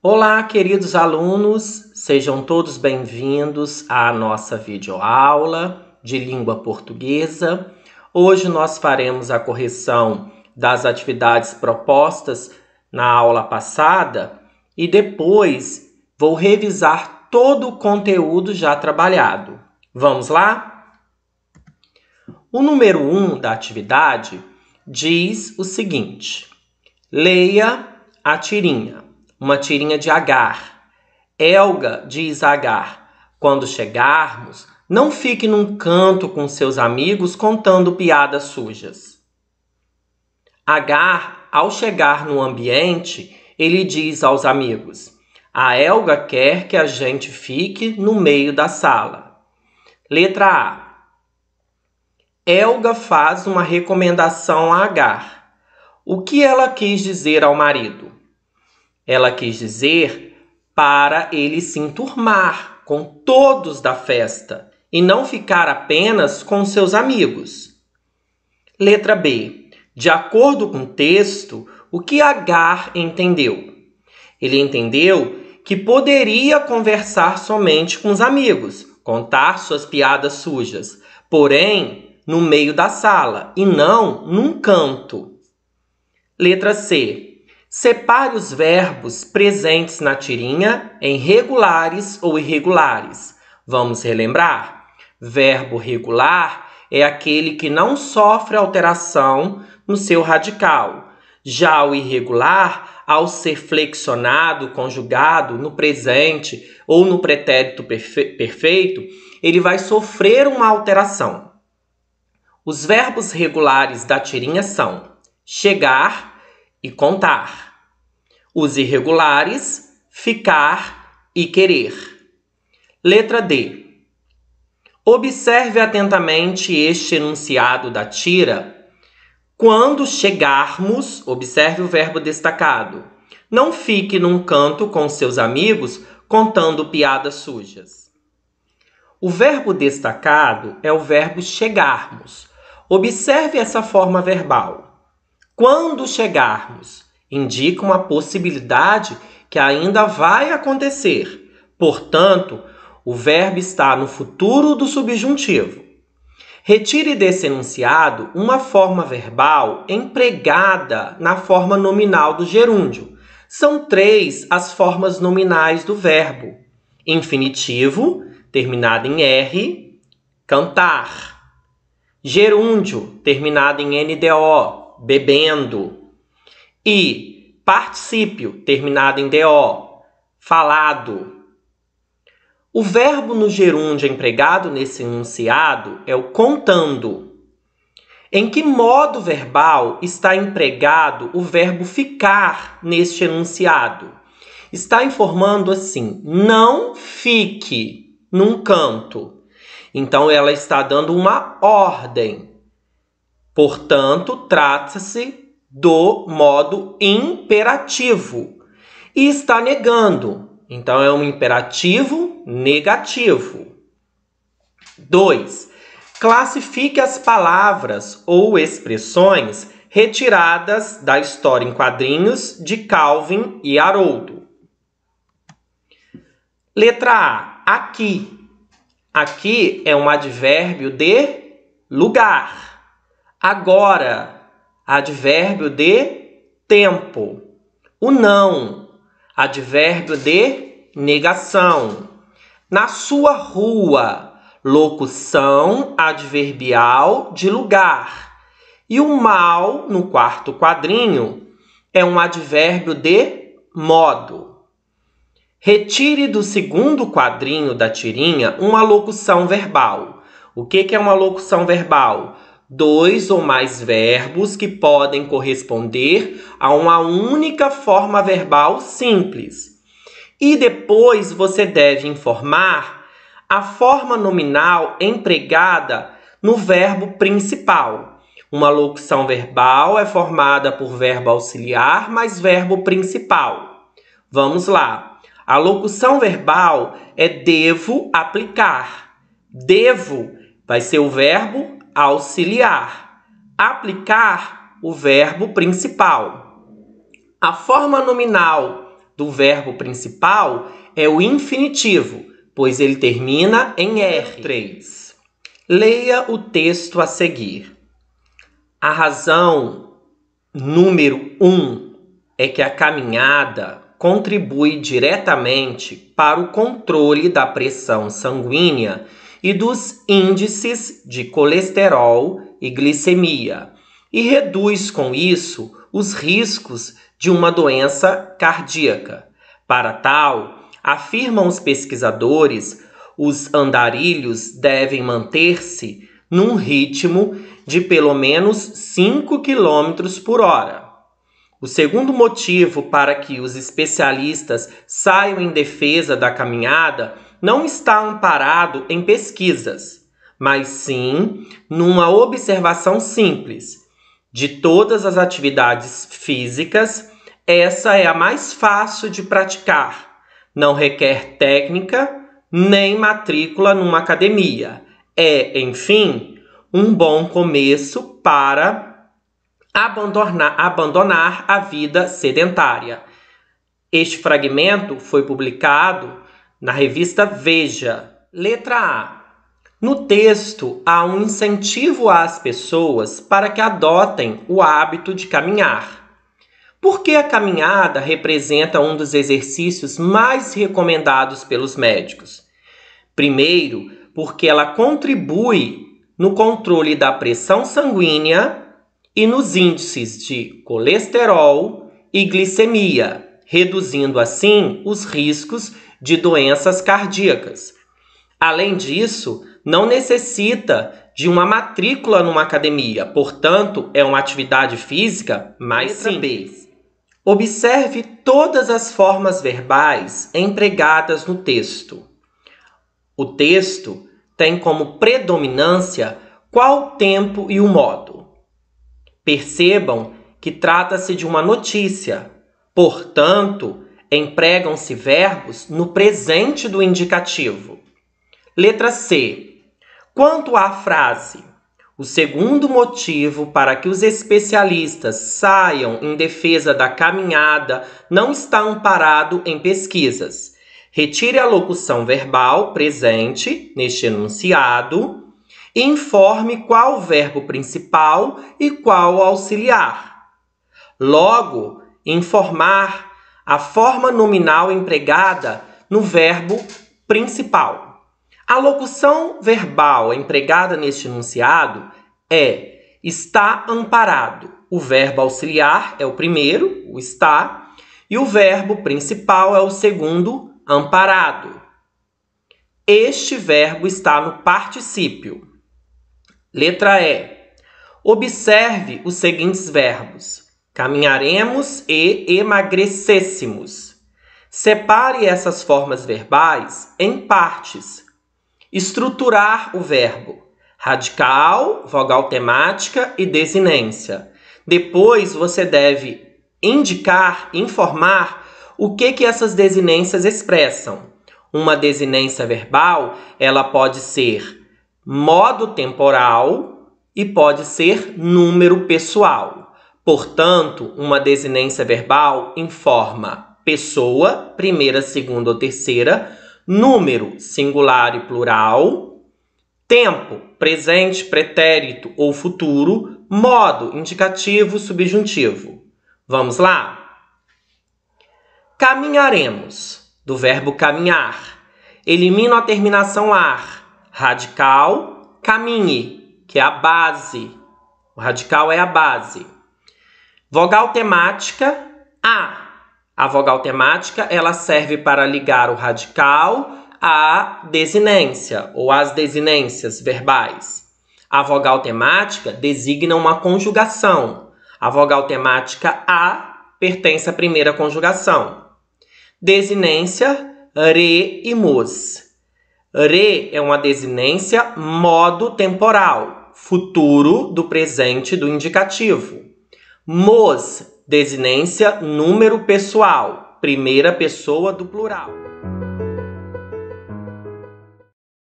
Olá, queridos alunos, sejam todos bem-vindos à nossa videoaula de língua portuguesa. Hoje nós faremos a correção das atividades propostas na aula passada e depois vou revisar todo o conteúdo já trabalhado. Vamos lá? O número 1 da atividade diz o seguinte: leia a tirinha. Uma tirinha de Agar. Helga diz a Agar: quando chegarmos, não fique num canto com seus amigos contando piadas sujas. Agar, ao chegar no ambiente, ele diz aos amigos: a Helga quer que a gente fique no meio da sala. Letra A. Helga faz uma recomendação a Agar. O que ela quis dizer ao marido? Ela quis dizer para ele se enturmar com todos da festa e não ficar apenas com seus amigos. Letra B. De acordo com o texto, o que Agar entendeu? Ele entendeu que poderia conversar somente com os amigos, contar suas piadas sujas, porém no meio da sala e não num canto. Letra C. Separe os verbos presentes na tirinha em regulares ou irregulares. Vamos relembrar? Verbo regular é aquele que não sofre alteração no seu radical. Já o irregular, ao ser flexionado, conjugado no presente ou no pretérito perfeito, ele vai sofrer uma alteração. Os verbos regulares da tirinha são chegar e contar. Os irregulares, ficar e querer. Letra D. Observe atentamente este enunciado da tira. Quando chegarmos, observe o verbo destacado. Não fique num canto com seus amigos contando piadas sujas. O verbo destacado é o verbo chegarmos. Observe essa forma verbal. Quando chegarmos, indica uma possibilidade que ainda vai acontecer. Portanto, o verbo está no futuro do subjuntivo. Retire desse enunciado uma forma verbal empregada na forma nominal do gerúndio. São 3 as formas nominais do verbo: infinitivo, terminado em R, cantar; gerúndio, terminado em NDO, bebendo; e particípio, terminado em DO, falado. O verbo no gerúndio empregado nesse enunciado é o contando. Em que modo verbal está empregado o verbo ficar neste enunciado? Está informando assim: não fique num canto. Então, ela está dando uma ordem. Portanto, trata-se do modo imperativo. E está negando. Então, é um imperativo negativo. 2. Classifique as palavras ou expressões retiradas da história em quadrinhos de Calvin e Haroldo. Letra A. Aqui. Aqui é um advérbio de lugar. Agora, advérbio de tempo. O não, advérbio de negação. Na sua rua, locução adverbial de lugar. E o mal, no quarto quadrinho, é um advérbio de modo. Retire do segundo quadrinho da tirinha uma locução verbal. O que é uma locução verbal? 2 ou mais verbos que podem corresponder a uma única forma verbal simples. E depois você deve informar a forma nominal empregada no verbo principal. Uma locução verbal é formada por verbo auxiliar mais verbo principal. Vamos lá. A locução verbal é devo aplicar. Devo vai ser o verbo auxiliar. Aplicar, o verbo principal. A forma nominal do verbo principal é o infinitivo, pois ele termina em R. 3. Leia o texto a seguir. A razão número 1 é que a caminhada contribui diretamente para o controle da pressão sanguínea e dos índices de colesterol e glicemia, e reduz com isso os riscos de uma doença cardíaca. Para tal, afirmam os pesquisadores, os andarilhos devem manter-se num ritmo de pelo menos 5 km por hora. O segundo motivo para que os especialistas saiam em defesa da caminhada não está amparado em pesquisas, mas sim numa observação simples. De todas as atividades físicas, essa é a mais fácil de praticar. Não requer técnica nem matrícula numa academia. É, enfim, um bom começo para abandonar a vida sedentária. Este fragmento foi publicado na revista Veja. Letra A. No texto, há um incentivo às pessoas para que adotem o hábito de caminhar. Por que a caminhada representa um dos exercícios mais recomendados pelos médicos? Primeiro, porque ela contribui no controle da pressão sanguínea e nos índices de colesterol e glicemia, reduzindo assim os riscos de doenças cardíacas. Além disso, não necessita de uma matrícula numa academia, portanto, é uma atividade física mais simples. Observe todas as formas verbais empregadas no texto. O texto tem como predominância qual o tempo e o modo. Percebam que trata-se de uma notícia, portanto, empregam-se verbos no presente do indicativo. Letra C. Quanto à frase, o segundo motivo para que os especialistas saiam em defesa da caminhada não está amparado em pesquisas. Retire a locução verbal presente neste enunciado e informe qual o verbo principal e qual o auxiliar. Logo, informar a forma nominal empregada no verbo principal. A locução verbal empregada neste enunciado é está amparado. O verbo auxiliar é o primeiro, o está, e o verbo principal é o segundo, amparado. Este verbo está no particípio. Letra E. Observe os seguintes verbos: caminharemos e emagrecêssemos. Separe essas formas verbais em partes. Estruturar o verbo: radical, vogal temática e desinência. Depois você deve informar o que essas desinências expressam. Uma desinência verbal, ela pode ser modo temporal e pode ser número pessoal. Portanto, uma desinência verbal informa pessoa, primeira, segunda ou terceira, número, singular e plural, tempo, presente, pretérito ou futuro, modo, indicativo, subjuntivo. Vamos lá? Caminharemos, do verbo caminhar. Elimino a terminação ar. Radical, caminhe, que é a base. O radical é a base. Vogal temática, a. A vogal temática, ela serve para ligar o radical à desinência, ou às desinências verbais. A vogal temática designa uma conjugação. A vogal temática a pertence à primeira conjugação. Desinência, re e mos. Re é uma desinência modo temporal, futuro do presente do indicativo. Mos, desinência número pessoal, primeira pessoa do plural.